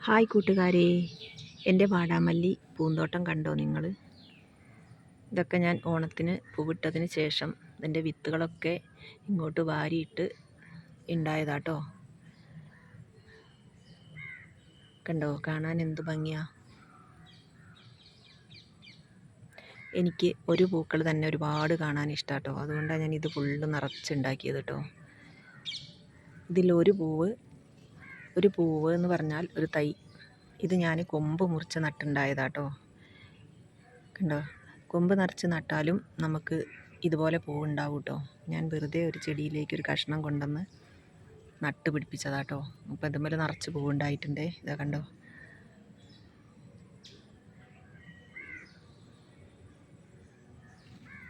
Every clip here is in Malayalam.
ഹായ് കൂട്ടുകാരെ, എൻ്റെ വാടാമല്ലി പൂന്തോട്ടം കണ്ടോ നിങ്ങൾ? ഇതൊക്കെ ഞാൻ ഓണത്തിന് പൂവിട്ടതിന് ശേഷം ഇതിൻ്റെ വിത്തുകളൊക്കെ ഇങ്ങോട്ട് വാരിയിട്ട് ഉണ്ടായതാട്ടോ. കണ്ടോ, കാണാൻ എന്ത് ഭംഗിയാ. എനിക്ക് ഒരു പൂക്കൾ തന്നെ ഒരുപാട് കാണാൻ ഇഷ്ടാട്ടോ. അതുകൊണ്ടാണ് ഞാൻ ഇത് ഫുള്ള് നിറച്ചുണ്ടാക്കിയത് കേട്ടോ. ഇതിലൊരു പൂവ് എന്ന് പറഞ്ഞാൽ ഒരു തൈ. ഇത് ഞാൻ കൊമ്പ് മുറിച്ച് നട്ടുണ്ടായതാട്ടോ. കണ്ടോ, കൊമ്പ് നിറച്ച് നട്ടാലും നമുക്ക് ഇതുപോലെ പൂവുണ്ടാവും കേട്ടോ. ഞാൻ വെറുതെ ഒരു ചെടിയിലേക്ക് ഒരു കഷ്ണം കൊണ്ടുവന്ന് നട്ട് പിടിപ്പിച്ചതാട്ടോ. അപ്പോൾ ഇതുപോലെ നിറച്ച് പൂവുണ്ടായിട്ടുണ്ടേ. ഇതാ കണ്ടോ.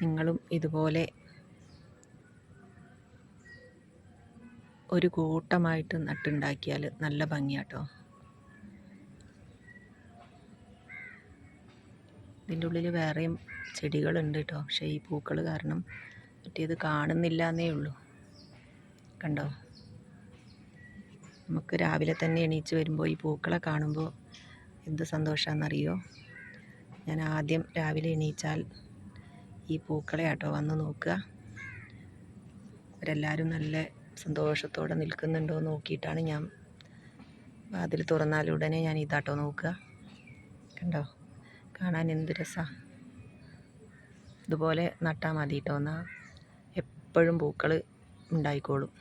നിങ്ങളും ഇതുപോലെ ഒരു കൂട്ടമായിട്ട് നട്ടുണ്ടാക്കിയാൽ നല്ല ഭംഗിയാട്ടോ. ഇതിൻ്റെ ഉള്ളിൽ വേറെയും ചെടികളുണ്ട് കേട്ടോ. പക്ഷേ ഈ പൂക്കൾ കാരണം മറ്റേത് കാണുന്നില്ല എന്നേ ഉള്ളൂ. കണ്ടോ, നമുക്ക് രാവിലെ തന്നെ എണീച്ച് വരുമ്പോൾ ഈ പൂക്കളെ കാണുമ്പോൾ എന്ത് സന്തോഷമാണെന്നറിയോ. ഞാൻ ആദ്യം രാവിലെ എണീച്ചാൽ ഈ പൂക്കളെ ആട്ടോ വന്ന് നോക്കുക. അവരെല്ലാവരും നല്ല സന്തോഷത്തോടെ നിൽക്കുന്നുണ്ടോ നോക്കിയിട്ടാണ് ഞാൻ വാതിൽ തുറന്നാലുടനെ ഞാൻ ഇതാട്ടോ നോക്കുക. കണ്ടോ, കാണാൻ എന്ത് രസമാണ്. ഇതുപോലെ നട്ടാൽ മതി കേട്ടോ. എന്നാൽ എപ്പോഴും പൂക്കൾ ഉണ്ടായിക്കോളും.